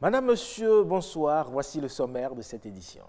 Madame, Monsieur, bonsoir. Voici le sommaire de cette édition.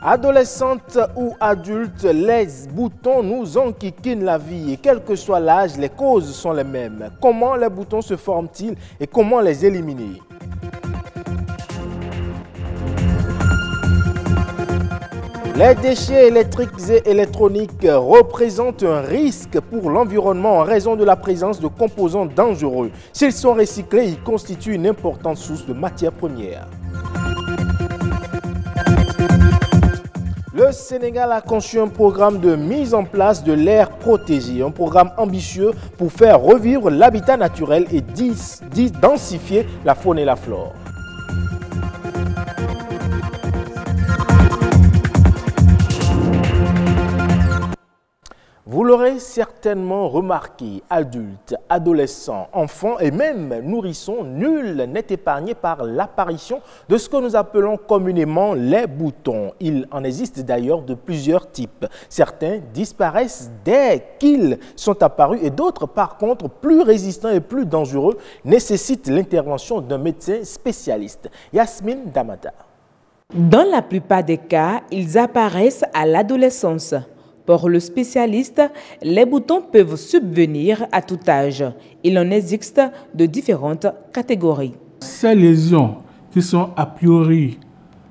Adolescentes ou adultes, les boutons nous enquiquinent la vie et quel que soit l'âge, les causes sont les mêmes. Comment les boutons se forment-ils et comment les éliminer? Les déchets électriques et électroniques représentent un risque pour l'environnement en raison de la présence de composants dangereux. S'ils sont recyclés, ils constituent une importante source de matières premières. Le Sénégal a conçu un programme de mise en place de l'aire protégée, un programme ambitieux pour faire revivre l'habitat naturel et densifier la faune et la flore. Vous l'aurez certainement remarqué, adultes, adolescents, enfants et même nourrissons, nul n'est épargné par l'apparition de ce que nous appelons communément les boutons. Il en existe d'ailleurs de plusieurs types. Certains disparaissent dès qu'ils sont apparus et d'autres, par contre, plus résistants et plus dangereux, nécessitent l'intervention d'un médecin spécialiste. Yasmine Damata. Dans la plupart des cas, ils apparaissent à l'adolescence. Pour le spécialiste, les boutons peuvent subvenir à tout âge. Il en existe de différentes catégories. Ces lésions qui sont a priori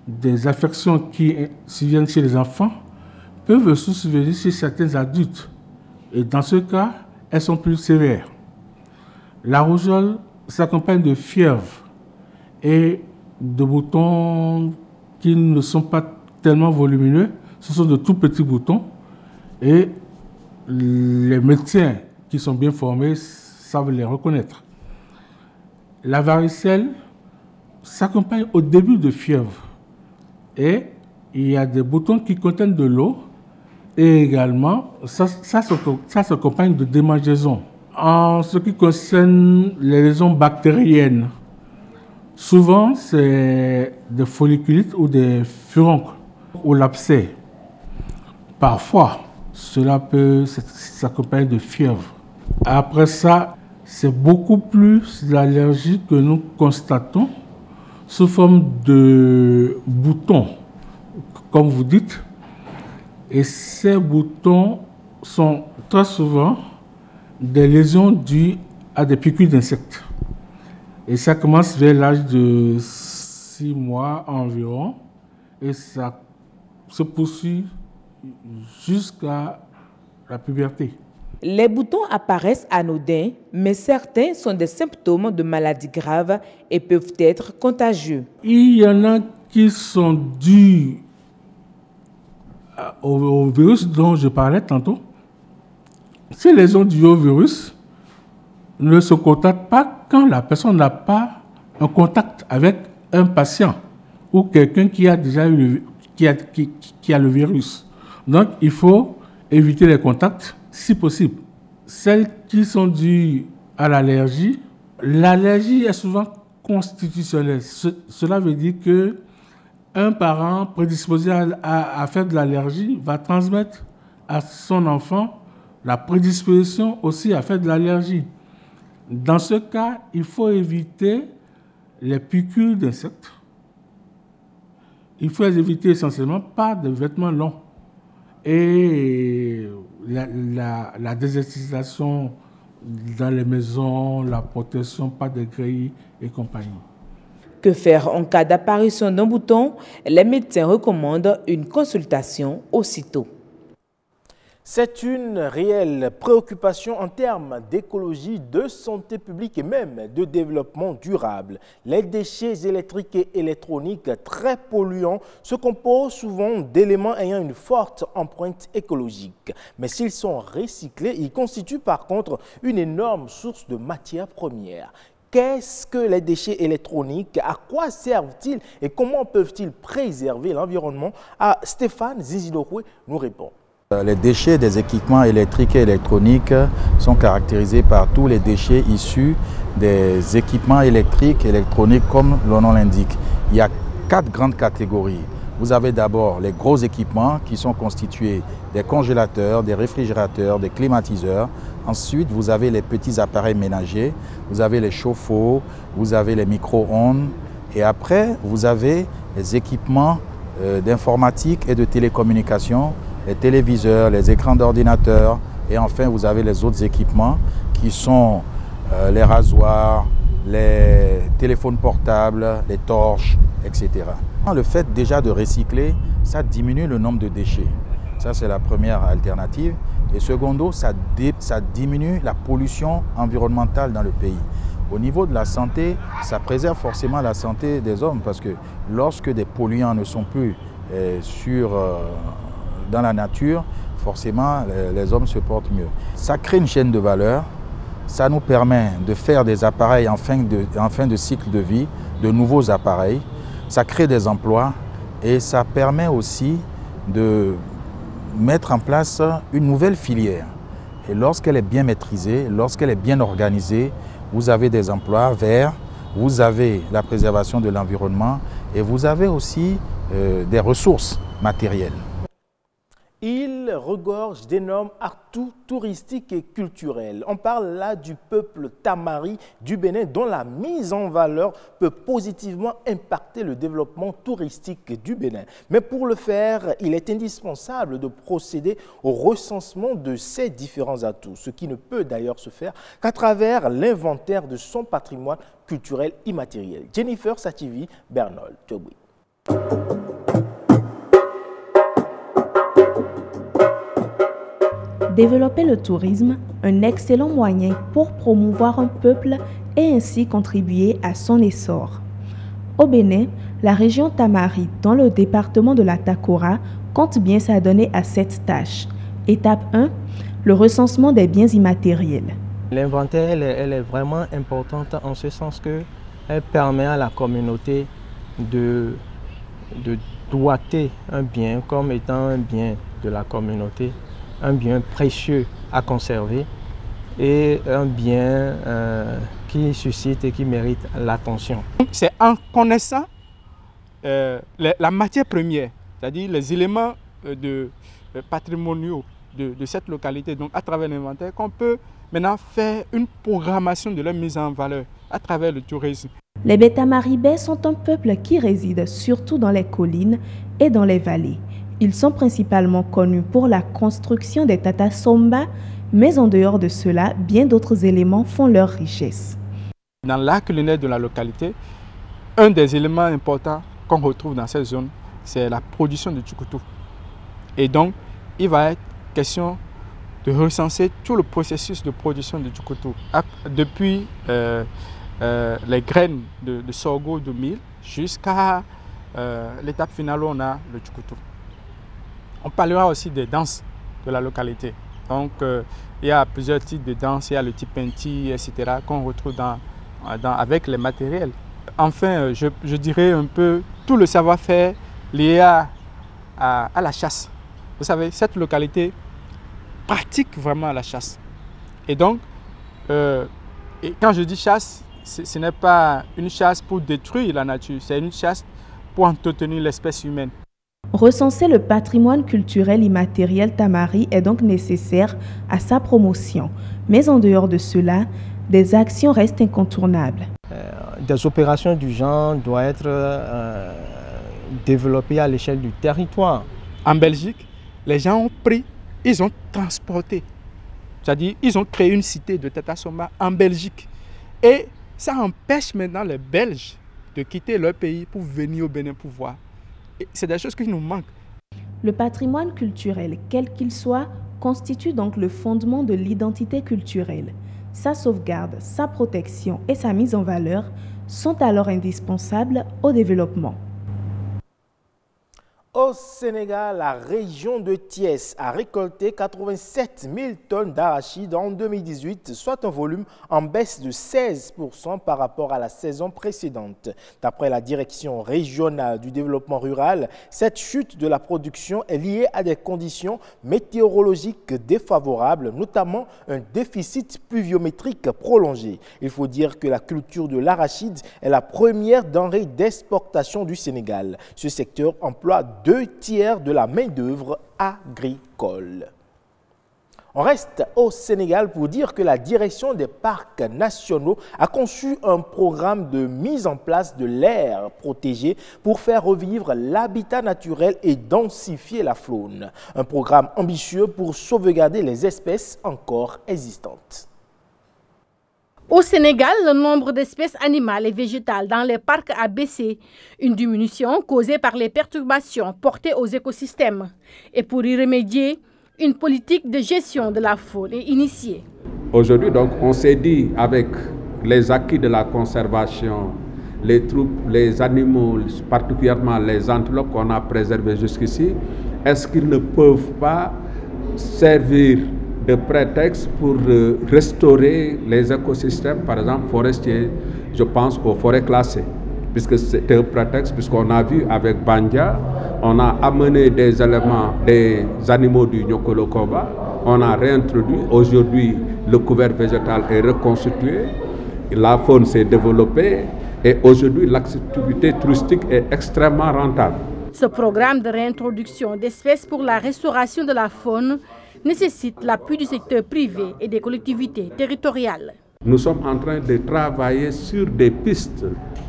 des affections qui surviennent chez les enfants peuvent aussi survenir chez certains adultes. Et dans ce cas, elles sont plus sévères. La rougeole s'accompagne de fièvre et de boutons qui ne sont pas tellement volumineux. Ce sont de tout petits boutons. Et les médecins qui sont bien formés savent les reconnaître. La varicelle s'accompagne au début de fièvre. Et il y a des boutons qui contiennent de l'eau. Et également, ça s'accompagne de démangeaisons. En ce qui concerne les lésions bactériennes, souvent c'est des folliculites ou des furoncles ou l'abcès. Parfois, cela peut s'accompagner de fièvre. Après ça, c'est beaucoup plus l'allergie que nous constatons sous forme de boutons, comme vous dites. Et ces boutons sont très souvent des lésions dues à des piqûres d'insectes. Et ça commence vers l'âge de 6 mois environ et ça se poursuit jusqu'à la puberté. Les boutons apparaissent anodins, mais certains sont des symptômes de maladies graves et peuvent être contagieux. Il y en a qui sont dus au virus dont je parlais tantôt. Ces lésions dues au virus ne se constatent pas quand la personne n'a pas un contact avec un patient ou quelqu'un qui a déjà eu qui a le virus. Donc, il faut éviter les contacts si possible. Celles qui sont dues à l'allergie, l'allergie est souvent constitutionnelle. Cela veut dire qu'un parent prédisposé à faire de l'allergie va transmettre à son enfant la prédisposition aussi à faire de l'allergie. Dans ce cas, il faut éviter les piqûres d'insectes. Il faut les éviter essentiellement par des vêtements longs. Et la désertisation dans les maisons, la protection par des grilles et compagnie. Que faire en cas d'apparition d'un bouton? Les médecins recommandent une consultation aussitôt. C'est une réelle préoccupation en termes d'écologie, de santé publique et même de développement durable. Les déchets électriques et électroniques très polluants se composent souvent d'éléments ayant une forte empreinte écologique. Mais s'ils sont recyclés, ils constituent par contre une énorme source de matières premières. Qu'est-ce que les déchets électroniques? À quoi servent-ils et comment peuvent-ils préserver l'environnement? Stéphane Zizidoroué nous répond. Les déchets des équipements électriques et électroniques sont caractérisés par tous les déchets issus des équipements électriques et électroniques comme le nom l'indique. Il y a 4 grandes catégories. Vous avez d'abord les gros équipements qui sont constitués des congélateurs, des réfrigérateurs, des climatiseurs. Ensuite, vous avez les petits appareils ménagers, vous avez les chauffe-eau, vous avez les micro-ondes. Et après, vous avez les équipements d'informatique et de télécommunication, les téléviseurs, les écrans d'ordinateur. Et enfin, vous avez les autres équipements qui sont les rasoirs, les téléphones portables, les torches, etc. Le fait déjà de recycler, ça diminue le nombre de déchets. Ça, c'est la première alternative. Et secondo, ça diminue la pollution environnementale dans le pays. Au niveau de la santé, ça préserve forcément la santé des hommes parce que lorsque des polluants ne sont plus dans la nature, forcément, les hommes se portent mieux. Ça crée une chaîne de valeur. Ça nous permet de faire des appareils en fin de cycle de vie, de nouveaux appareils. Ça crée des emplois et ça permet aussi de mettre en place une nouvelle filière. Et lorsqu'elle est bien maîtrisée, lorsqu'elle est bien organisée, vous avez des emplois verts, vous avez la préservation de l'environnement et vous avez aussi des ressources matérielles. Il regorge d'énormes atouts touristiques et culturels. On parle là du peuple Tamari du Bénin dont la mise en valeur peut positivement impacter le développement touristique du Bénin. Mais pour le faire, il est indispensable de procéder au recensement de ces différents atouts, ce qui ne peut d'ailleurs se faire qu'à travers l'inventaire de son patrimoine culturel immatériel. Jennifer Sativi, Bernol Togui. Développer le tourisme, un excellent moyen pour promouvoir un peuple et ainsi contribuer à son essor. Au Bénin, la région Tamari, dans le département de la Takora, compte bien s'adonner à cette tâche. Étape 1, le recensement des biens immatériels. L'inventaire, elle est vraiment importante en ce sens qu'elle permet à la communauté de doiter un bien comme étant un bien de la communauté, un bien précieux à conserver et un bien qui suscite et qui mérite l'attention. C'est en connaissant la matière première, c'est-à-dire les éléments patrimoniaux de cette localité, donc à travers l'inventaire, qu'on peut maintenant faire une programmation de leur mise en valeur à travers le tourisme. Les Bétamaribais sont un peuple qui réside surtout dans les collines et dans les vallées. Ils sont principalement connus pour la construction des Tata Somba, mais en dehors de cela, bien d'autres éléments font leur richesse. Dans l'art culinaire de la localité, un des éléments importants qu'on retrouve dans cette zone, c'est la production de tchoukoutous. Et donc, il va être question de recenser tout le processus de production de tchoukoutous, depuis les graines de sorgho de mil jusqu'à l'étape finale où on a le tchoukoutou. On parlera aussi des danses de la localité. Donc, il y a plusieurs types de danses, il y a le tipenti, etc., qu'on retrouve avec les matériels. Enfin, je dirais un peu tout le savoir-faire lié à la chasse. Vous savez, cette localité pratique vraiment la chasse. Et donc, quand je dis chasse, ce n'est pas une chasse pour détruire la nature, c'est une chasse pour entretenir l'espèce humaine. Recenser le patrimoine culturel immatériel Tamari est donc nécessaire à sa promotion. Mais en dehors de cela, des actions restent incontournables. Des opérations du genre doivent être développées à l'échelle du territoire. En Belgique, les gens ont pris, ils ont transporté. C'est-à-dire, ils ont créé une cité de Tata Somba en Belgique. Et ça empêche maintenant les Belges de quitter leur pays pour venir au Bénin pour voir. C'est des choses qui nous manquent. Le patrimoine culturel, quel qu'il soit, constitue donc le fondement de l'identité culturelle. Sa sauvegarde, sa protection et sa mise en valeur sont alors indispensables au développement. Au Sénégal, la région de Thiès a récolté 87 000 tonnes d'arachides en 2018, soit un volume en baisse de 16% par rapport à la saison précédente. D'après la direction régionale du développement rural, cette chute de la production est liée à des conditions météorologiques défavorables, notamment un déficit pluviométrique prolongé. Il faut dire que la culture de l'arachide est la première denrée d'exportation du Sénégal. Ce secteur emploie 2 tiers de la main-d'œuvre agricole. On reste au Sénégal pour dire que la direction des parcs nationaux a conçu un programme de mise en place de l'aire protégée pour faire revivre l'habitat naturel et densifier la faune. Un programme ambitieux pour sauvegarder les espèces encore existantes. Au Sénégal, le nombre d'espèces animales et végétales dans les parcs a baissé, une diminution causée par les perturbations portées aux écosystèmes. Et pour y remédier, une politique de gestion de la faune est initiée. Aujourd'hui, donc, on s'est dit avec les acquis de la conservation, les troupes, les animaux, particulièrement les antilopes qu'on a préservés jusqu'ici, est-ce qu'ils ne peuvent pas servir de prétexte pour restaurer les écosystèmes, par exemple forestiers, je pense aux forêts classées, puisque c'était un prétexte, puisqu'on a vu avec Bandia, on a amené des éléments, des animaux du Nyokolo-Koba, on a réintroduit, aujourd'hui le couvert végétal est reconstitué, la faune s'est développée et aujourd'hui l'activité touristique est extrêmement rentable. Ce programme de réintroduction d'espèces pour la restauration de la faune nécessite l'appui du secteur privé et des collectivités territoriales. Nous sommes en train de travailler sur des pistes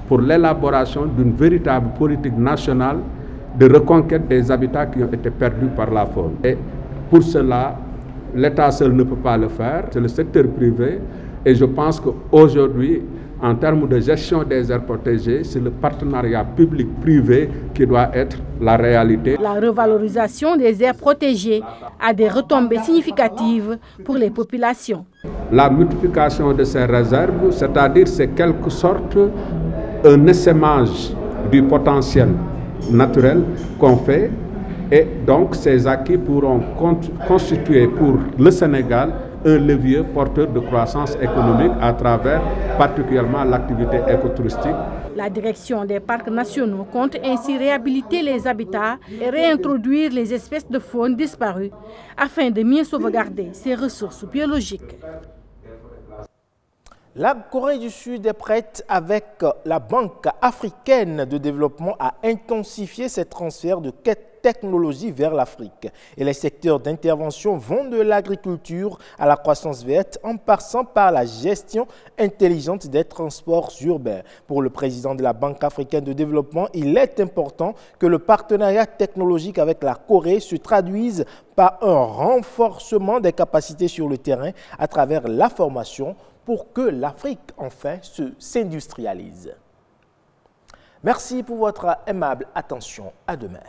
pour l'élaboration d'une véritable politique nationale de reconquête des habitats qui ont été perdus par la faune. Et pour cela, l'État seul ne peut pas le faire, c'est le secteur privé. Et je pense qu'aujourd'hui, en termes de gestion des aires protégées, c'est le partenariat public-privé qui doit être la réalité. La revalorisation des aires protégées a des retombées significatives pour les populations. La multiplication de ces réserves, c'est-à-dire c'est quelque sorte un essaimage du potentiel naturel qu'on fait, et donc ces acquis pourront constituer pour le Sénégal un levier porteur de croissance économique à travers particulièrement l'activité écotouristique. La direction des parcs nationaux compte ainsi réhabiliter les habitats et réintroduire les espèces de faune disparues afin de mieux sauvegarder ces ressources biologiques. La Corée du Sud est prête avec la Banque africaine de développement à intensifier ses transferts de technologie vers l'Afrique. Et les secteurs d'intervention vont de l'agriculture à la croissance verte en passant par la gestion intelligente des transports urbains. Pour le président de la Banque africaine de développement, il est important que le partenariat technologique avec la Corée se traduise par un renforcement des capacités sur le terrain à travers la formation pour que l'Afrique enfin s'industrialise. Merci pour votre aimable attention. À demain.